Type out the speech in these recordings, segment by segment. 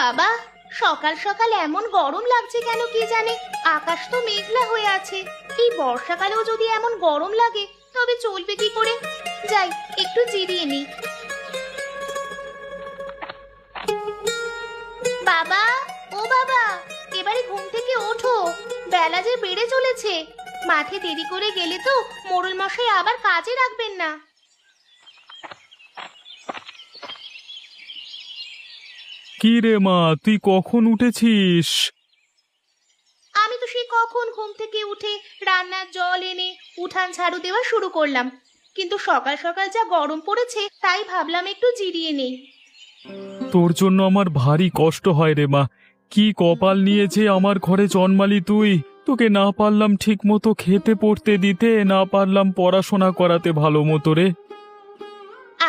বাবা, সকাল সকাল এমন গরম লাগছে কেন কে জানে। আকাশ তো মেঘলা হয়ে আছে। এই বর্ষাকালেও যদি এমন গরম লাগে তবে চলবে কি করে? যাই, একটু জিরিয়ে নিই। বাবা, ও বাবা, এবারে ঘুম থেকে ওঠো। বেলা যে বেড়ে চলেছে। মাঠে দেরি করে গেলে তো মোড়ল মশাই আবার কাজে রাখবেন না। কি রে মা, তুই কখন উঠেছিস? আমি তো সেই কখন ঘুম থেকে উঠে রান্নার জল এনে উঠান ঝাড়ু দেওয়া শুরু করলাম, কিন্তু সকাল সকাল যা গরম পড়েছে তাই ভাবলাম একটু জিরিয়ে নেই। তোর জন্য আমার ভারী কষ্ট হয় রে মা। কি কপাল নিয়েছে আমার ঘরে জন্মালি তুই। তোকে না পারলাম ঠিক মতো খেতে পড়তে দিতে, না পারলাম পড়াশোনা করাতে ভালো মতো রে।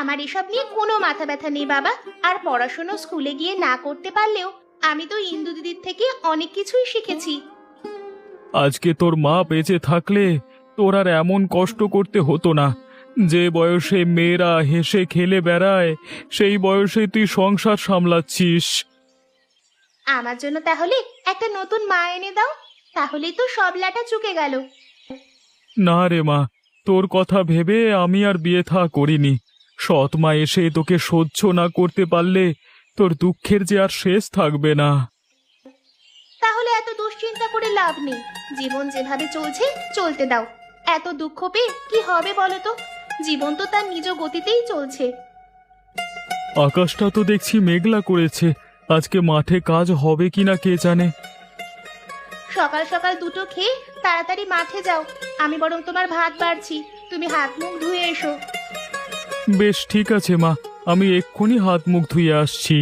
আমার এসব নিয়ে কোনো মাথা ব্যথা নেই বাবা। আর পড়াশোনা স্কুলে গিয়ে না করতে পারলেও আমি তো ইন্দু দিদির থেকে অনেক কিছুই শিখেছি। আজকে তোর মা বেঁচে থাকলে তোর আর এমন কষ্ট করতে হতো না। যে বয়সে মেয়েরা হেসে খেলে বেড়ায়, সেই বয়সে তুই সংসার সামলাচ্ছিস। আমার জন্য তাহলে একটা নতুন মা এনে দাও, তাহলেই তো সব লাটা চুকে গেল। না রে মা, তোর কথা ভেবে আমি আর বিয়ে থা করিনি। সৎ মা এসে তোকে সহ্য না করতে পারলে তোর দুঃখের যে আর শেষ থাকবে না। তাহলে এত দুশ্চিন্তা করে লাভ নেই। জীবন যেভাবে চলছে চলতে দাও। এত দুঃখ পেয়ে কি হবে বলো তো? জীবন তো তার নিজ গতিতেই চলছে। আকাশটা তো দেখছি মেঘলা করেছে। আজকে মাঠে কাজ হবে কিনা কে জানে। সকাল সকাল দুটো খেয়ে তাড়াতাড়ি মাঠে যাও। আমি বরং তোমার ভাত বাড়ছি, তুমি হাত মুখ ধুয়ে এসো। বেশ, ঠিক আছে মা, আমি এক্ষুনি হাত মুখ ধুয়ে আসছি।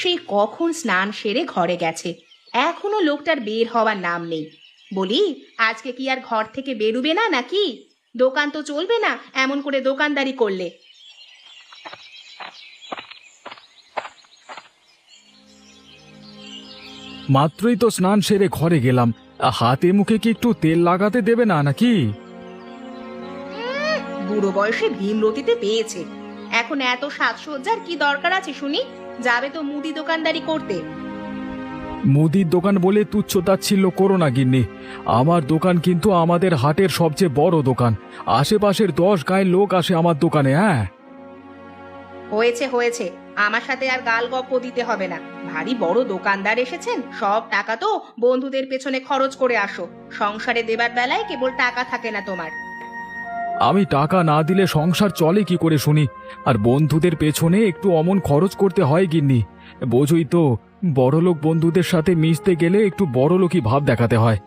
সেই কখন স্নান সেরে ঘরে গেছে, এখনো লোকটার বের হওয়ার নাম নেই। বলি, আজকে কি আর ঘর থেকে বেরুবে না নাকি? দোকান তো চলবে না এমন করে দোকানদারি করলে। মাত্রই তো স্নান সেরে ঘরে গেলাম। হাতে মুখে কি একটু তেল লাগাতে দেবে না নাকি? বুড়ো বয়সে ভীমরতিতে পেয়েছে। এখন এত সাজসজ্জার কি দরকার আছে শুনি? যাবে তো মুদি দোকানদারি করতে। মুদির দোকান বলে তুচ্ছ-তাচ্ছিল্য করো না গিন্নি। আমার দোকান কিন্তু আমাদের হাটের সবচেয়ে বড় দোকান। আশেপাশের 10 গাঁয়ের লোক আসে আমার দোকানে। হ্যাঁ, হয়েছে হয়েছে, আমার সাথে আর গাল গপ্প দিতে হবে না। ভারী বড় দোকানদার এসেছেন, সব টাকা তো বন্ধুদের পেছনে খরচ করে আসো। সংসারে দেবার বেলায় কেবল টাকা থাকে না তোমার। আমি টাকা না দিলে সংসার চলে কি করে শুনি? আর বন্ধুদের পেছনে একটু অমন খরচ করতে হয় গিন্নি। বোঝই তো, বড়লোক বন্ধুদের সাথে মিশতে গেলে একটু বড়লোকই ভাব দেখাতে হয়।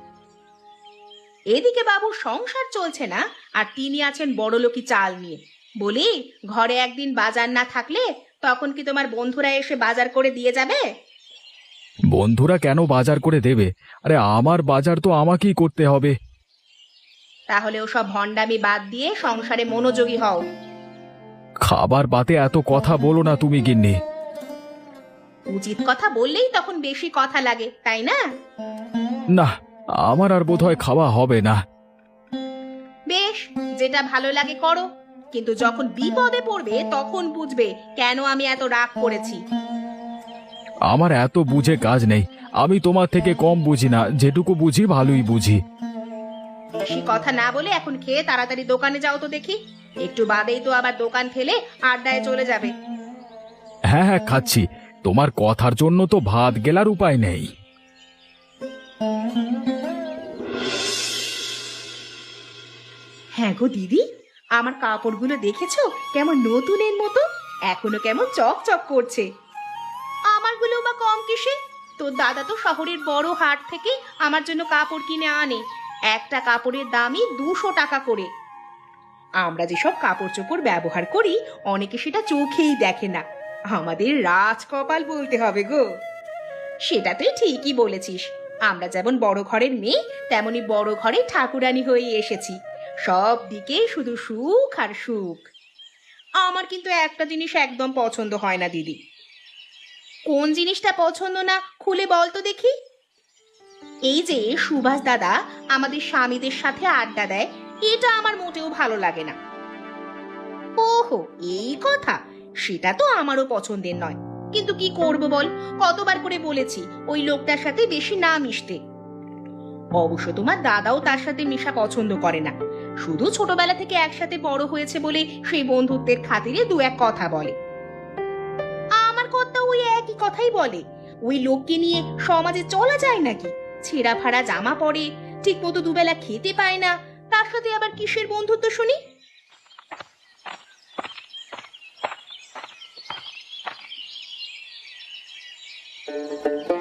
এদিকে বাবুর সংসার চলছে না, আর তিনি আছেন বড়লোকি চাল নিয়ে। বলি, ঘরে একদিন বাজার না থাকলে তখন কি তোমার বন্ধুরা এসে বাজার করে দিয়ে যাবে? বন্ধুরা কেন বাজার করে দেবে? আরে আমার বাজার তো আমাকেই করতে হবে। তাহলে ওসব ভণ্ডামি বাদ দিয়ে সংসারে মনোযোগী হও। খাবার বাতে এত কথা বলো না তুমি গিন্নি। উচিত কথা বললেই তখন বেশি কথা লাগে, তাই না? না, আমার আর বোধহয় খাওয়া হবে না। বেশ, যেটা ভালো লাগে করো, কিন্তু যখন বিপদে পড়বে তখন বুঝবে কেন আমি এত রাগ করেছি। আমার এত বুঝে কাজ নেই। আমি তোমার থেকে কম বুঝি না, যেটুকু বুঝি ভালোই বুঝি। বেশি কথা না বলে এখন খেয়ে তাড়াতাড়ি দোকানে যাও তো দেখি। একটু বাদেই তো আবার দোকান ফেলে আড্ডায় চলে যাবে। হ্যাঁ হ্যাঁ, খাচ্ছি। তোমার কথার জন্য তো ভাত গেলার উপায় নেই। হ্যাঁ গো দিদি, আমার কাপড়গুলো দেখেছো কেমন নতুনের মতো? এখনো কেমন চকচক করছে। আমারগুলো বা কম কিসে? তোর দাদা তো শহরের বড় হাট থেকে আমার জন্য কাপড় কিনে আনে। একটা কাপড়ের দামই 200 টাকা করে। আমরা যেসব কাপড় চোপড় ব্যবহার করি অনেকে সেটা চোখেই দেখে না। আমাদের রাজ কপাল বলতে হবে গো। সেটা তুই ঠিকই বলেছিস। আমরা যেমন বড় ঘরের মেয়ে, তেমনি বড় ঘরে ঠাকুরানী হয়ে এসেছি। সব দিকে শুধু সুখ আর সুখ। আমার কিন্তু একটা জিনিস একদম পছন্দ হয় না দিদি। কোন জিনিসটা পছন্দ না খুলে বল তো দেখি। এই যে সুভাষ দাদা আমাদের স্বামীদের সাথে আড্ডা দেয়, এটা আমার মোটেও ভালো লাগে না। ওহো, এই কথা, সেটা তো আমারও পছন্দের নয়, কিন্তু কি করব বল, কতবার করে বলেছি ওই লোকটার সাথে বেশি না মিশতে। অবশ্য তোমার দাদাও তার সাথে মেশা পছন্দ করে না, শুধু ছোটবেলা থেকে একসাথে বড় হয়েছে বলে সেই বন্ধুত্বের খাতিরে দু এক কথা বলে। আমার কর্তা ওই একই কথাই বলে, ওই লোককে নিয়ে সমাজে চলা যায় নাকি? ছেঁড়া ফাড়া জামা পরে, ঠিক মতো দুবেলা খেতে পায় না, তার সাথে আবার কিসের বন্ধুত্ব শুনি?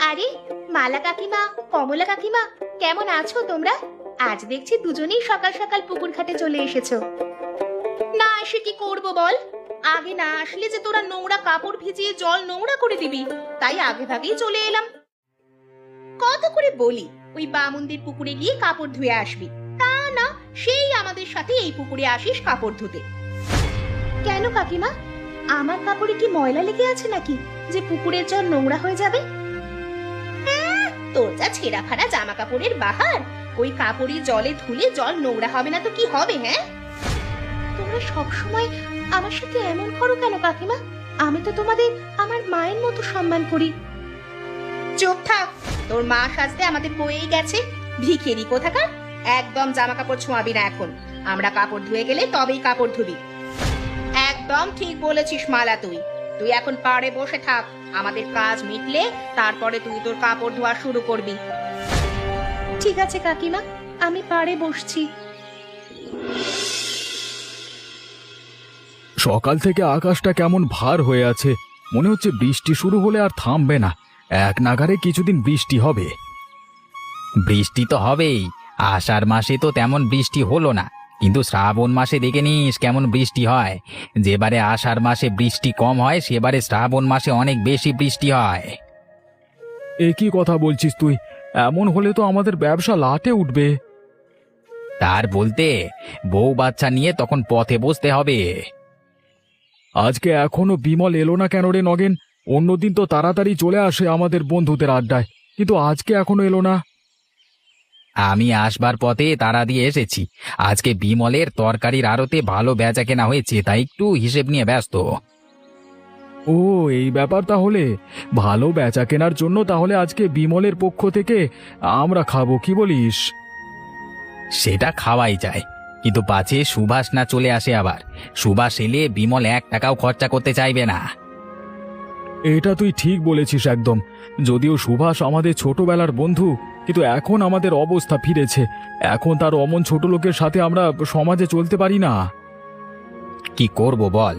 আরে মালা কাকিমা, কমলা কাকিমা, কেমন আছো তোমরা? আজ দেখছি দুজনেই সকাল সকাল পুকুর ঘাটে চলে এসেছো। না এসে কি করব বল, আগে না আসলে যে তোরা নোংরা কাপড় ভিজিয়ে জল নোংরা করে দিবি, তাই আগে ভাগেই চলে এলাম। কত করে বলি ওই বামুনদের পুকুরে গিয়ে কাপড় ধুয়ে আসবি, তা না, সেই আমাদের সাথে এই পুকুরে আসিস কাপড় ধুতে। কেন কাকিমা, আমার কাপড়ে কি ময়লা লেগে আছে নাকি যে পুকুরের জল নোংরা হয়ে যাবে? তোর যা ছেঁড়া ফাড়া জামা কাপড়ের বাহার, ওই কাপড়ে জলে ধুলে জল নোংরা হবে না তো কি হবে? হ্যাঁ, তোমরা সবসময় আমার সাথে এমন করো কেন কাকিমা? আমি তো তোমাদের আমার মায়ের মতো সম্মান করি। চুপ থাক, তোর মা সাজতে আমাদের বয়েই গেছে, ভিখেরি কোথাকার। একদম জামা কাপড় ছোঁয়াবি না এখন, আমরা কাপড় ধুয়ে গেলে তবেই কাপড় ধুবি। একদম ঠিক বলেছিস মালা, তুই তুই এখন পাড়ে বসে থাক, আমাদের কাজ মিটলে তারপরে তুই তোর কাপড় ধোয়া শুরু করবি। ঠিক আছে কাকিমা, আমি পাড়ে বসছি। সকাল থেকে আকাশটা কেমন ভার হয়ে আছে, মনে হচ্ছে বৃষ্টি শুরু হলে আর থামবে না। এক নাগারে কিছুদিন বৃষ্টি হবে। বৃষ্টি তো হবেই, আষাঢ় মাসে তো তেমন বৃষ্টি হলো না, কিন্তু শ্রাবণ মাসে দেখে নিস কেমন বৃষ্টি হয়। যেবারে আষাঢ় মাসে বৃষ্টি কম হয়, সেবারে শ্রাবণ মাসে অনেক বেশি বৃষ্টি হয়। এ কি কথা বলছিস তুই? এমন হলে তো আমাদের ব্যবসা লাটে উঠবে। তার বলতে বউ বাচ্চা নিয়ে তখন পথে বসতে হবে। আজকে এখনো বিমল এলো না কেন রে নগেন? অন্যদিন তো তাড়াতাড়ি চলে আসে আমাদের বন্ধুদের আড্ডায়, কিন্তু আজকে এখনো এলো না। আমি আসবার পথে তাড়া দিয়ে এসেছি। আজকে বিমলের তরকারির আড়তে ভালো বেচা কেনা হয়েছে, তাই একটু হিসেব নিয়ে ব্যস্ত। ও এই ব্যাপার তাহলে। ভালো বেচা কেনার জন্য তাহলে আজকে বিমলের পক্ষ থেকে আমরা খাবো, কি বলিস? সেটা খাওয়াই যায়, কিন্তু পাছে সুভাষ না চলে আসে আবার। সুভাষ এলে বিমল 1 টাকাও খরচা করতে চাইবে না। এটা তুই ঠিক বলেছিস একদম। যদিও সুভাষ আমাদের ছোটবেলার বন্ধু, কিন্তু এখন আমাদের অবস্থা ফিরেছে। এখন তার অমন ছোট লোকের সাথে আমরা সমাজে চলতে পারি না। কি করব বল,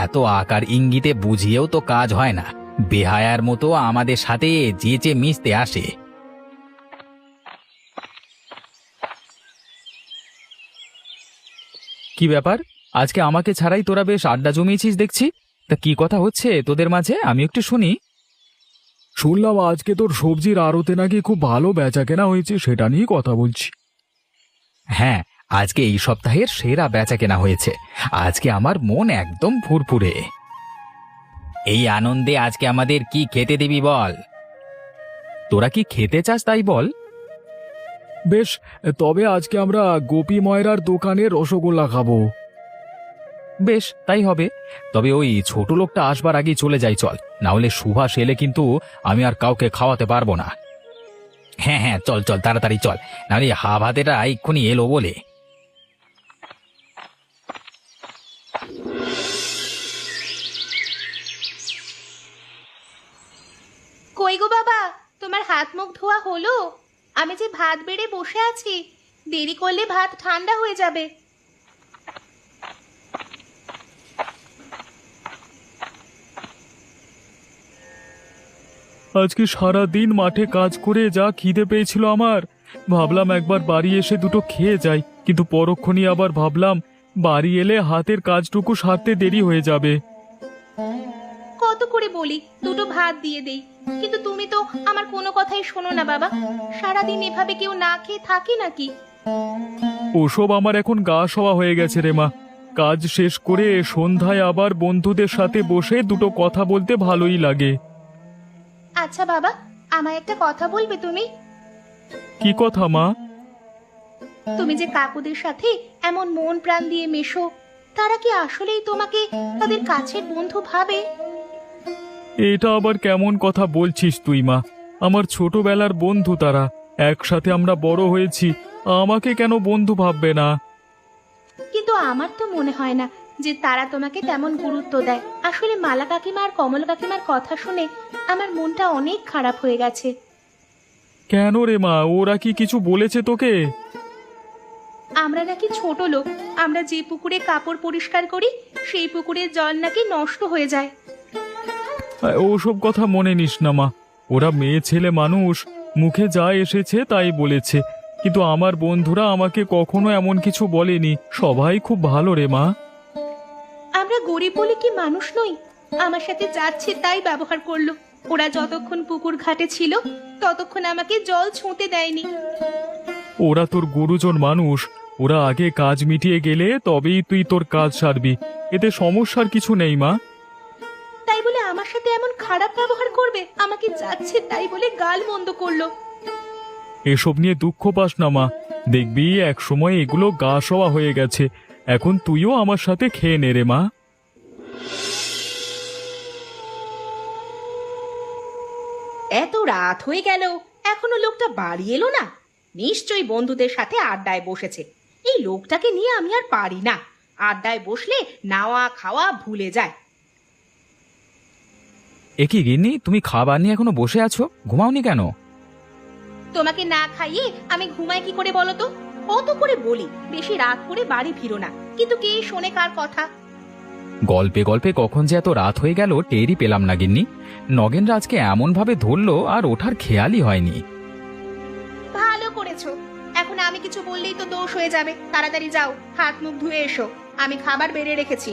এত আকার ইঙ্গিতে বুঝিয়েও তো কাজ হয় না। বেহায়ার মতো আমাদের সাথে যেচে মিশতে আসে। কি ব্যাপার, আজকে আমাকে ছাড়াই তোরা বেশ আড্ডা জমিয়েছিস দেখছি। তা কি কথা হচ্ছে তোদের মাঝে, আমি একটু শুনি। শুনলাম আজকে তোর সবজির আড়তে নাকি খুব ভালো বেচা কেনা হয়েছে, সেটা নিয়ে কথা বলছি। হ্যাঁ, আজকে এই সপ্তাহের সেরা বেচা কেনা হয়েছে। আজকে আমার মন একদম ফুরফুরে। এই আনন্দে আজকে আমাদের কি খেতে দিবি বল? তোরা কি খেতে চাস তাই বল। বেশ, তবে আজকে আমরা গোপী ময়রার দোকানে রসগোল্লা খাবো। বেশ, তাই হবে। তবে ওই ছোট লোকটা আসবার আগেই চলে যাই চল, না হলে সুভাষ এলে কিন্তু আমি আর কাউকে খাওয়াতে পারবো না। হ্যাঁ হ্যাঁ, চল চল, তাড়াতাড়ি চল, নাহলে হাভাতেটা এক্ষুনি এলো বলে। কই গো বাবা, তোমার হাত মুখ ধোয়া হলো? আমি যে ভাত বেড়ে বসে আছি, দেরি করলে ভাত ঠান্ডা হয়ে যাবে। আজকে সারা দিন মাঠে কাজ করে যা খিদে পেয়েছিল আমার, ভাবলাম একবার বাড়ি এসে দুটো খেয়ে যাই, কিন্তু পরক্ষণই আবার ভাবলাম বাড়ি এলে হাতের কাজটুকু সারতে দেরি হয়ে যাবে। কত করে বলি দুটো ভাত দিয়ে দেই, কিন্তু তুমি তো আমার কোনো কথাই শোনো না বাবা। সারাদিন এভাবে কেউ না খেয়ে থাকে নাকি? ওসব আমার এখন গা সওয়া হয়ে গেছে রে মা। কাজ শেষ করে সন্ধ্যায় আবার বন্ধুদের সাথে বসে দুটো কথা বলতে ভালোই লাগে। আচ্ছা বাবা, আমায় একটা কথা বলবে তুমি? কি কথা মা? তুমি যে কাকুদের সাথে এমন মন প্রাণ দিয়ে মেশো, তারা কি আসলেই তোমাকে তাদের কাছের বন্ধু ভাবে? এটা আবার কেমন কথা বলছিস তুই মা? আমার ছোটবেলার বন্ধু তারা, একসাথে আমরা বড় হয়েছি, আমাকে কেন বন্ধু ভাববে না? কিন্তু আমার তো মনে হয় না যে তারা তোমাকে তেমন গুরুত্ব দেয়। আসলে মালা কাকিমা আর কমল কাকিমার কথা শুনে আমার মনটা অনেক খারাপ হয়ে গেছে। কেন রে মা, ওরা কি কিছু বলেছে তোকে? আমরা নাকি ছোট লোক, আমরা যে পুকুরে কাপড় পরিষ্কার করি সেই পুকুরের জল নাকি নষ্ট হয়ে যায়। ওসব কথা মনে নিস না মা, ওরা মেয়ে ছেলে মানুষ, মুখে যা এসেছে তাই বলেছে। কিন্তু আমার বন্ধুরা আমাকে কখনো এমন কিছু বলেনি, সবাই খুব ভালো রে মা। আমরা গরিব বলে কি মানুষ নই? আমার সাথে যাচ্ছে তাই ব্যবহার করলো। ওরা যতক্ষণ পুকুর ঘাটে ছিল ততক্ষণ আমাকে জল ছুঁতে দেয়নি। ওরা তোর গুরুজন মানুষ, ওরা আগে কাজ মিটিয়ে গেলে তবেই তুই তোর কাজ সারবি, এতে সমস্যার কিছু নেই মা। তাই বলে আমার সাথে এমন খারাপ ব্যবহার করবে? আমাকে যাচ্ছে তাই বলে গাল মন্দ করলো। এসব নিয়ে দুঃখ পাস না মা, দেখবি এক সময় এগুলো গা সওয়া হয়ে গেছে। এখন তুইও আমার সাথে খেয়ে নে রে মা। এত রাত হয়ে গেল এখনো লোকটা বাড়ি এলো না। নিশ্চয়ই বন্ধুদের সাথে আড্ডায় বসেছে। এই লোকটাকে নিয়ে আমি আর পারি না, আড্ডায় বসলে নাওয়া খাওয়া ভুলে যায়। এ কি গিন্নি, তুমি খাবার নিয়ে এখনো বসে আছো? ঘুমাওনি কেন? তোমাকে না খাইয়ে আমি ঘুমাই কি করে বলো তো? কত করে বলি বেশি রাত করে বাড়ি ফিরো না, কিন্তু কে শোনে কার কথা? গল্পে গল্পে কখন যে এত রাত হয়ে গেল টেরই পেলাম না গিন্নি। নগেনরা আজকে এমন ভাবে ধরলো আর ওঠার খেয়ালই হয়নি। ভালো করেছো, এখন আমি কিছু বললেই তো দোষ হয়ে যাবে। তাড়াতাড়ি যাও, হাত মুখ ধুয়ে এসো, আমি খাবার বেড়ে রেখেছি।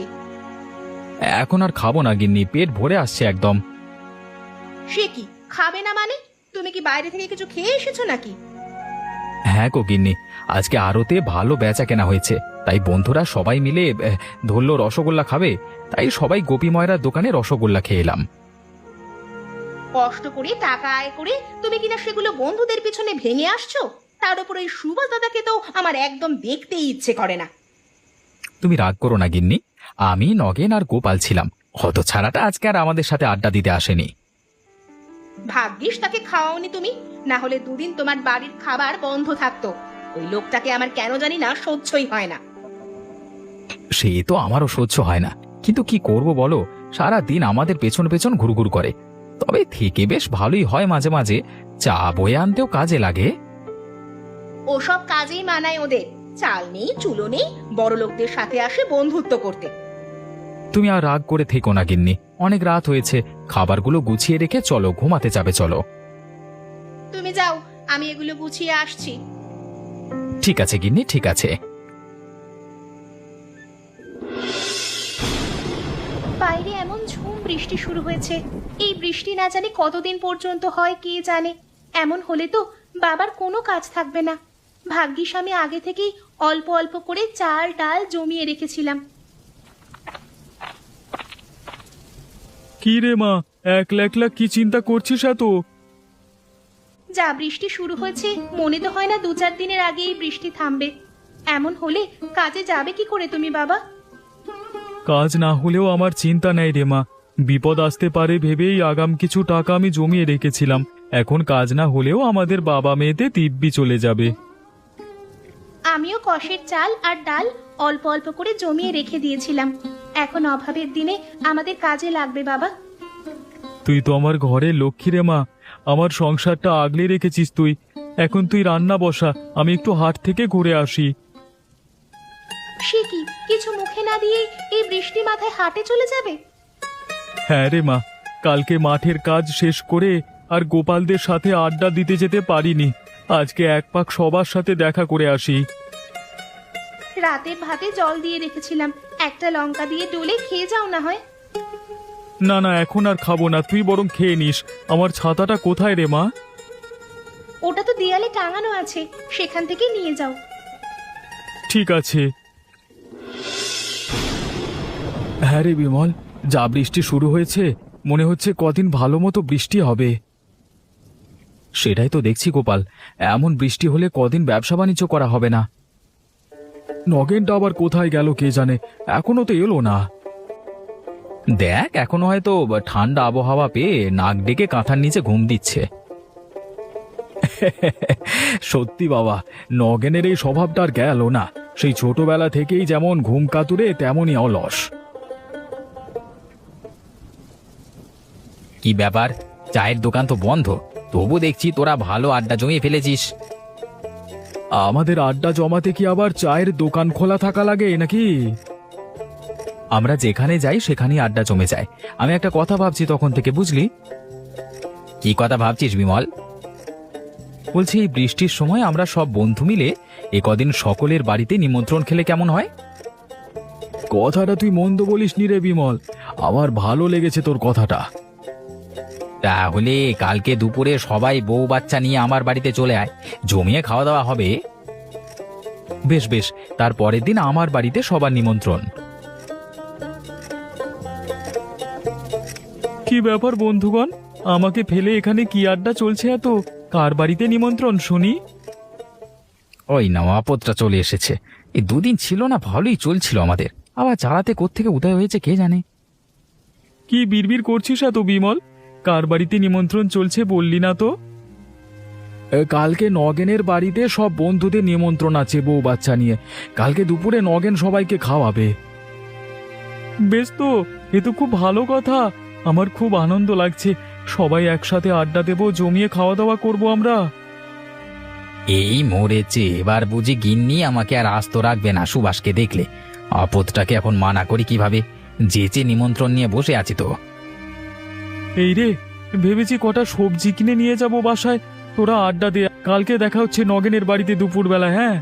এখন আর খাবো না গিন্নি, পেট ভরে আসছে একদম। সে কি, খাবে না মানে? তুমি কি বাইরে থেকে কিছু খেয়ে এসেছো নাকি? হ্যাঁ গো গিন্নি, আজকে আড়তে ভালো বেচা কেনা হয়েছে, তাই বন্ধুরা সবাই মিলে ধরলো রসগোল্লা খাবে, তাই সবাই গোপী ময়রার দোকানে রসগোল্লা খেয়ে এলাম। কষ্ট করে টাকা আয় করে তুমি কিনা সেগুলো বন্ধুদের পিছনে ভেঙে আসছো। তার উপর ওই সুভাষ দাদাকে তো আমার একদম দেখতেই ইচ্ছে করে না। তুমি রাগ করো না গিন্নি, আমি নগেন আর গোপাল ছিলাম, হত ছাড়াটা আজকে আর আমাদের সাথে আড্ডা দিতে আসেনি। ভাগ্যিস তাকে খাওয়াওনি তুমি, না হলে দুদিন তোমার বাড়ির খাবার বন্ধ থাকতো। ওই লোকটাকে আমার কেন জানি না সহ্যই হয় না। সে তো আমারও সহ্য হয় না, কিন্তু কি করব বলো, সারা দিন আমাদের পেছন পেছন ঘুরঘুর করে। তবে থেকে বেশ ভালোই হয়, মাঝে মাঝে চা বয়ে আনতেও কাজে লাগে। ওসব কাজেই মানায় ওদের। চাল নেই চুলো নেই, বড় লোকদের সাথে আসে বন্ধুত্ব করতে। তুমি আর রাগ করে থেকো না গিন্নি, অনেক রাত হয়েছে, খাবারগুলো গুছিয়ে রেখে চলো, ঘুমাতে যাবে চলো। তুমি যাও, আমি এগুলো গুছিয়ে আসছি। ঠিক আছে গিন্নি, ঠিক আছে। বাইরে এমন ঝুম বৃষ্টি শুরু হয়েছে। এই বৃষ্টি না জানি কতদিন পর্যন্ত হয় কে জানে। এমন হলে তো বাবার কোনো কাজ থাকবে না। ভাগ্যিস আমি আগে থেকেই অল্প অল্প করে চাল ডাল জমিয়ে রেখেছিলাম। কি রে মা, একলা একলা কি চিন্তা করছিস এত? যা বৃষ্টি শুরু হয়েছে, মনে তো হয় না 2-4 দিনের আগে এই বৃষ্টি থামবে। এমন হলে কাজে যাবে কি করে তুমি বাবা? কাজ না হলেও আমার চিন্তা নেই রে মা, বিপদ আসতে পারে ভেবেই আগাম কিছু টাকা আমি জমিয়ে রেখেছিলাম। এখন কাজ না হলেও আমাদের বাবা মেয়েতে দিব্যি চলে যাবে। আমিও কষের চাল আর ডাল অল্প অল্প করে জমিয়ে রেখে দিয়েছিলাম। এখন অভাবের দিনে আমাদের কাজে লাগবে বাবা। তুই তো আমার ঘরের লক্ষ্মী রে মা, আমার সংসারটা আগলে রেখেছিস তুই। এখন তুই রান্না বসা, আমি একটু হাট থেকে ঘুরে আসি। সে কি, কিছু মুখে না দিয়ে এই বৃষ্টি মাথায় হাটে চলে যাবে? হ্যাঁ রে মা, কালকে মাঠের কাজ শেষ করে আর গোপালদের সাথে আড্ডা দিতে যেতে পারিনি। আজকে এক পাক সবার সাথে দেখা করে আসি। রাতের ভাতে জল দিয়ে রেখেছিলাম, একটা লঙ্কা দিয়ে ডলে খেয়ে যাও না হয়। না না, এখন আর খাবো না, তুই বরং খেয়ে নিস। আমার ছাতাটা কোথায় রে মা? ওটা তো দেয়ালে টাঙানো আছে, সেখান থেকে নিয়ে যাও। ঠিক আছে। হ্যাঁ রে বিমল, যা বৃষ্টি শুরু হয়েছে, মনে হচ্ছে কদিন ভালো মতো বৃষ্টি হবে। সেটাই তো দেখছি গোপাল, এমন বৃষ্টি হলে কদিন ব্যবসা বাণিজ্য করা হবে না। নগেনটা আবার কোথায় গেল কে জানে, এখনো তো এলো না। দেখ এখনো হয়তো ঠান্ডা আবহাওয়া পেয়ে নাক ডেকে কাঁথার নিচে ঘুম দিচ্ছে। সত্যি বাবা, নগেনের এই স্বভাবটা আর গেল না। সেই ছোটবেলা থেকেই যেমন ঘুম কাতুরে তেমনই অলস। কি ব্যাপার, চায়ের দোকান তো বন্ধ, তবু দেখছি তোরা ভালো আড্ডা জমিয়ে ফেলেছিস। আমাদের আড্ডা জমাতে কি আবার চায়ের দোকান খোলা থাকা লাগে নাকি? আমরা যেখানে যাই সেখানেই আড্ডা জমে যায়। আমি একটা কথা ভাবছি তখন থেকে, বুঝলি? কি কথা ভাবছিস বিমল? বলছি এই বৃষ্টির সময় আমরা সব বন্ধু মিলে এ কদিন সকলের বাড়িতে নিমন্ত্রণ খেলে কেমন হয়? কথাটা তুই মন্দ বলিস নি রে বিমল, আমার ভালো লেগেছে তোর কথাটা। তাহলে কালকে দুপুরে সবাই বউ বাচ্চা নিয়ে আমার বাড়িতে চলে আয়, জমিয়ে খাওয়া দাওয়া হবে। বেশ বেশ, তার পরের দিন আমার বাড়িতে সবার নিমন্ত্রণ। কি ব্যাপার বন্ধুগণ, আমাকে ফেলে এখানে কি আড্ডা চলছে এত? কার বাড়িতে নিমন্ত্রণ শুনি? ওই না আপদটা চলে এসেছে। এই দুদিন ছিল না, ভালোই চলছিল আমাদের, আবার জ্বালাতে কোত্থেকে উদয় হয়েছে কে জানে। কি বিড়বিড় করছিস এত বিমল? কার বাড়িতে নিমন্ত্রণ চলছে বললি না তো? কালকে নগেনের বাড়িতে সব বন্ধুদের নিমন্ত্রণ আছে বউ বাচ্চা নিয়ে। কালকে দুপুরে নগেন সবাইকে খাওয়াবে। বেশ তো, এ তো খুব ভালো কথা। আমার খুব আনন্দ লাগছে। সবাই একসাথে আড্ডা দেবো, জমিয়ে খাওয়া দাওয়া করবো আমরা। এই মরেছে, এবার বুঝি গিন্নি আমাকে আর আস্ত রাখবে না সুভাষকে দেখলে। আপদটাকে এখন মানা করি কিভাবে? যেচে নিমন্ত্রণ নিয়ে বসে আছি তো। এই রে, ভেবেছি কটা সবজি কিনে নিয়ে যাব বাসায়, তোরা আড্ডা দে। কালকে দেখা হচ্ছে নগেনের বাড়িতে দুপুরবেলা। হ্যাঁ,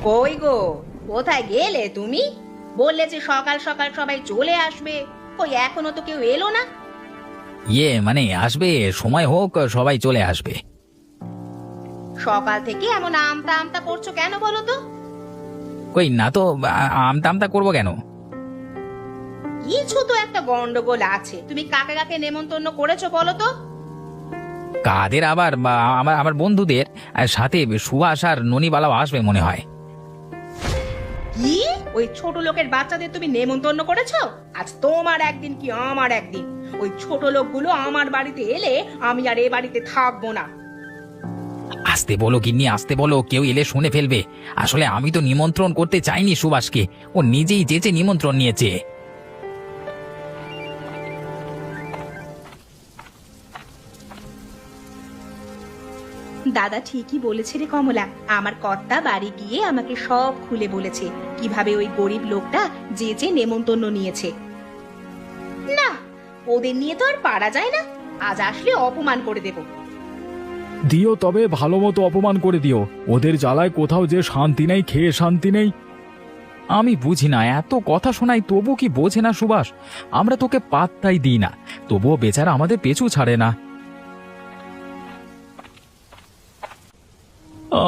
কই গো, কোথায় গেলে তুমি? বললে যে সকাল সকাল সবাই চলে আসবে, কই এখনো তো কেউ এলো না। মানে আসবে, সময় হোক সবাই চলে আসবে। সকাল থেকে এমন আমতা আমতা করছো কেন বলো তো? কই না তো, আমতা আমতা করবো কেন? কিছু তো একটা গন্ডগোল আছে। তুমি কাকে কাকে নেমন্তন্ন করেছো বলো তো? কাদের আবার? আমার আমার বন্ধুদের, আর সাথে সুভাষ আর ননিবালাও আসবে মনে হয়। কি ওই ছোট লোকের বাচ্চাদের তুমি নেমন্তন্ন করেছো? আজ তোমার একদিন কি আমার একদিন। ওই ছোট লোকগুলো আমার বাড়িতে এলে আমি আর এ বাড়িতে থাকবো না। আসতে বলো গিন্নি, আসতে বলো, কেউ এলে শুনে ফেলবে। আসলে আমি তো নিমন্ত্রণ করতে চাইনি সুভাষকে, ও নিজেই যেচে নিমন্ত্রণ নিয়েছে। দাদা ঠিকই বলেছে রে কমলা। আমার কর্তা বাড়ি গিয়ে আমাকে সব খুলে বলেছে কিভাবে ওই গরিব লোকটা যে নেমন্তন্ন নিয়েছে। না, ওদের নিয়ে তো আর পারা যায় না। আজ আসলে অপমান করে দেব। দিও, তবে ভালো মতো অপমান করে দিও। ওদের জ্বালায় কোথাও যে শান্তি নেই, খেয়ে শান্তি নেই। আমি বুঝি না, এত কথা শোনাই তবু কি বোঝে না সুভাষ? আমরা তোকে পাত্তাই দিই না, তবুও বেচারা আমাদের পেছু ছাড়ে না।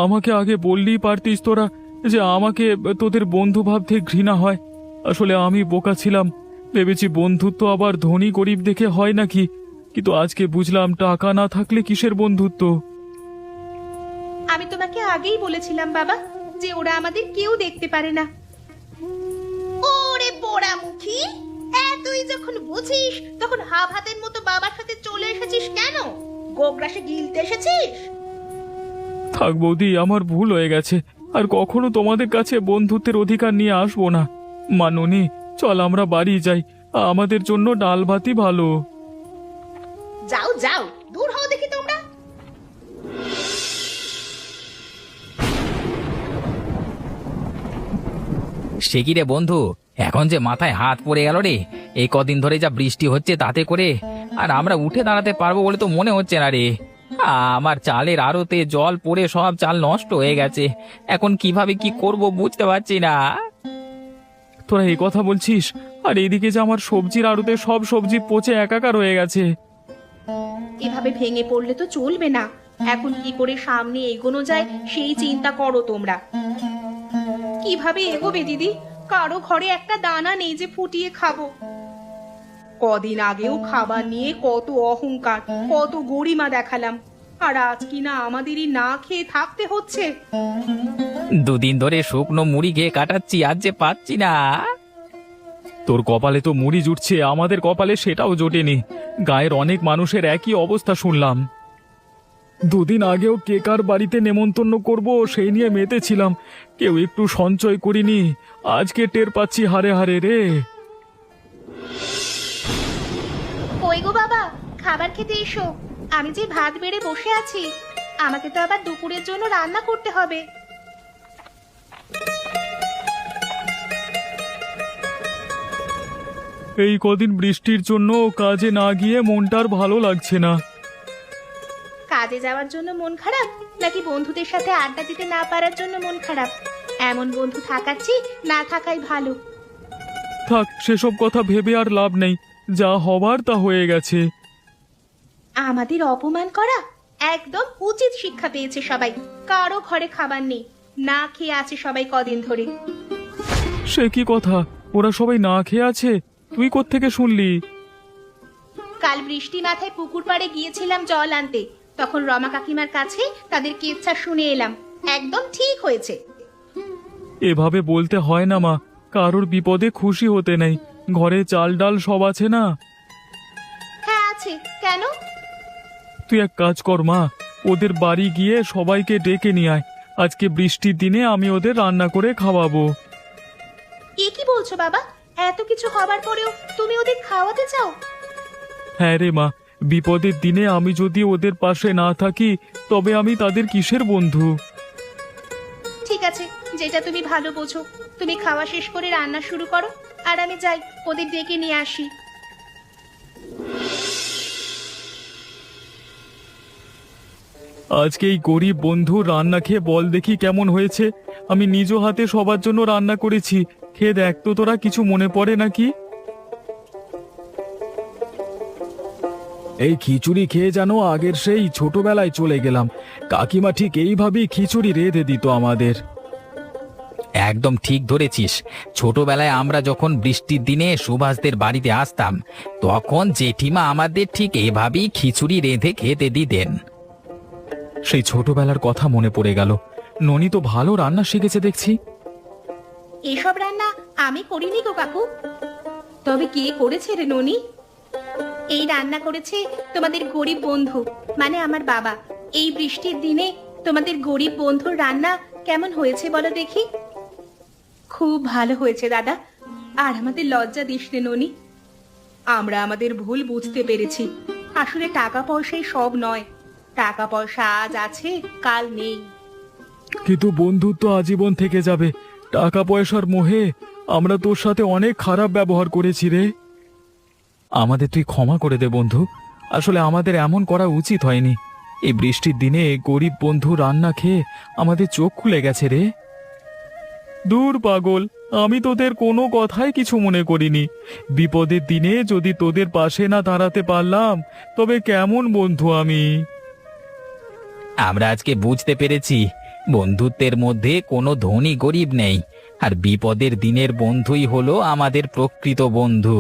আমাকে আগে বললেই পারতিস তোরা যে আমাকে তোদের বন্ধু ভাবতে ঘৃণা হয়। আসলে আমি বোকা ছিলাম, ভেবেছি বন্ধুত্ব আবার ধনী গরিব দেখে হয় নাকি। কিন্তু আজকে বুঝলাম টাকা না থাকলে কিসের বন্ধুত্ব। আমি তোমাকে আগেই বলেছিলাম বাবা যে ওরা আমাদের কেউ দেখতে পারে না। ওরে পোড়ামুখী, তুই যখন বুঝিস তখন হাফ হাতের মতো বাবার সাথে চলে এসেছিস কেন? গোগ্রাসে গিলতে এসেছিস? থাক বৌদি, আমার ভুল হয়ে গেছে। আর কখনো তোমাদের কাছে বন্ধুত্বের অধিকার নিয়ে আসবো না। মা ননি, চল আমরা বাড়ি যাই। আমাদের জন্য ডাল ভাতই ভালো। যাও যাও, দূর হও দেখি তোমরা। সে কি রে বন্ধু, এখন যে মাথায় হাত পড়ে গেল রে। এই কদিন ধরে যা বৃষ্টি হচ্ছে তাতে করে আর আমরা উঠে দাঁড়াতে পারবো বলে তো মনে হচ্ছে না রে। আমার চালের আড়তে জল পড়ে সব চাল নষ্ট হয়ে গেছে। এখন কিভাবে কি করব বুঝতে পারছি না। তোরা এই কথা বলছিস, আর এইদিকে যে আমার সবজির আড়তে সব সবজি পচে একাকার হয়ে গেছে। এভাবে ভেঙে পড়লে তো চলবে না। এখন কি করে সামনে এগোনো যায় সেই চিন্তা করো তোমরা। কিভাবে এগোবে দিদি? কারো ঘরে একটা দানা নেই যে ফুটিয়ে খাবো। কদিন আগেও খাবার নিয়ে কত অহংকার, কত গরিমা দেখালাম, আর আজ কিনা আমাদেরই না খেয়ে থাকতে হচ্ছে। দুদিন ধরে শুকনো মুড়ি খেয়ে কাটাচ্ছি, আজ যে পাচ্ছি না। তোর কপালে তো মুড়ি জুটছে, আমাদের কপালে সেটাও জোটেনি। গায়ের অনেক মানুষের একই অবস্থা শুনলাম। দুদিন আগেও কে কার বাড়িতে নেমন্তন্ন করব সেই নিয়ে মেতেছিলাম, কেউ একটু সঞ্চয় করিনি। আজকে টের পাচ্ছি হারে হারে রে। কই গো বাবা, খাবার খেতে এসো। আমি যে ভাত বেড়ে বসে আছি, আমাকে তো আবার দুপুরের জন্য রান্না করতে হবে। এই কদিন বৃষ্টির জন্য কাজে না গিয়ে মনটার ভালো লাগছে না। কাজে যাওয়ার জন্য মন খারাপ, নাকি বন্ধুদের সাথে আড্ডা দিতে না পারার জন্য মন খারাপ? এমন বন্ধু থাকাচ্ছি, না থাকাই ভালো। থাক, সেসব কথা ভেবে আর লাভ নেই, যা হবার তা হয়ে গেছে। আমাদের অপমান করা একদম উচিত শিক্ষা পেয়েছে সবাই। কারো ঘরে খাবার নেই, না খেয়ে আছে সবাই কদিন ধরে। সে কি কথা, ওরা সবাই না খেয়ে আছে? তুই কোত্থেকে শুনলি? কাল বৃষ্টি মাথায় পুকুর পাড়ে গিয়েছিলাম জল আনতে, তখন রমা কাকিমার কাছে তাদের কেচ্ছা শুনে এলাম। একদম ঠিক হয়েছে। এভাবে বলতে হয় না মা, কারোর বিপদে খুশি হতে নেই। ঘরে চাল ডাল সব আছে না? হ্যাঁ আছে, কেন? তুই এক কাজ কর মা, ওদের বাড়ি গিয়ে সবাইকে ডেকে নিয়ে আয়। আজকে বৃষ্টির দিনে আমি ওদের রান্না করে খাওয়াবো। এ কি বলছো বাবা? এত কিছু হবার পরেও তুমি ওদের খাওয়াতে চাও? হ্যাঁ রে মা, বিপদের দিনে আমি যদি ওদের পাশে না থাকি তবে আমি তাদের কিসের বন্ধু? ঠিক আছে, যেটা তুমি ভালো বোঝো। তুমি খাওয়া শেষ করে রান্না শুরু করো, আর আমি যাই ওদের ডেকে নিয়ে আসি। আজকে এই গরিব বন্ধু রান্না খেয়ে বল দেখি কেমন হয়েছে। আমি নিজ হাতে সবার জন্য রান্না করেছি, খেয়ে দেখ তো তোরা, কিছু মনে পড়ে নাকি? এই খিচুড়ি খেয়ে যেন আগের সেই ছোটবেলায় চলে গেলাম। কাকিমা ঠিক এইভাবেই খিচুড়ি রেঁধে দিত আমাদের। একদম ঠিক ধরেছিস। ছোটবেলায় আমরা যখন বৃষ্টির দিনে সুভাষদের বাড়িতে আসতাম, তখন জেঠিমা আমাদের ঠিক এভাবেই খিচুড়ি রেঁধে খেতে দিতেন। সেই ছোটবেলার কথা মনে পড়ে গেল। ননি তো ভালো রান্না শিখেছে দেখছি। এসব রান্না আমি করিনি গো কাকু। তবে কে করেছে রে ননি? এই রান্না করেছে তোমাদের গরিব বন্ধু, মানে আমার বাবা। এই বৃষ্টির দিনে তোমাদের গরিব বন্ধুর রান্না কেমন হয়েছে বলো দেখি? খুব ভালো হয়েছে দাদা। আর আমাদের লজ্জা দিস রে ননি। আমরা আমাদের ভুল বুঝতে পেরেছি। আসলে টাকা পয়সাই সব নয়। টাকা পয়সা আজ আছে, কাল নেই। কিন্তু বন্ধুত্ব আজীবন থেকে যাবে। টাকা পয়সার মোহে আমরা তোর সাথে অনেক খারাপ ব্যবহার করেছি রে। আমাদের তুই ক্ষমা করে দে বন্ধু। আসলে আমাদের এমন করা উচিত হয়নি। এই বৃষ্টির দিনে গরিব বন্ধু রান্না খেয়ে আমাদের চোখ খুলে গেছে রে। দূর পাগল, আমি তোদের কোনো কথাই কিছু মনে করিনি। বিপদের দিনে যদি তোদের পাশে না দাঁড়াতে পারলাম তবে কেমন বন্ধু আমি। আমরা আজকে বুঝতে পেরেছি, বন্ধুত্বের মধ্যে কোনো ধনী গরিব নেই, আর বিপদের দিনের বন্ধুই হলো আমাদের প্রকৃত বন্ধু।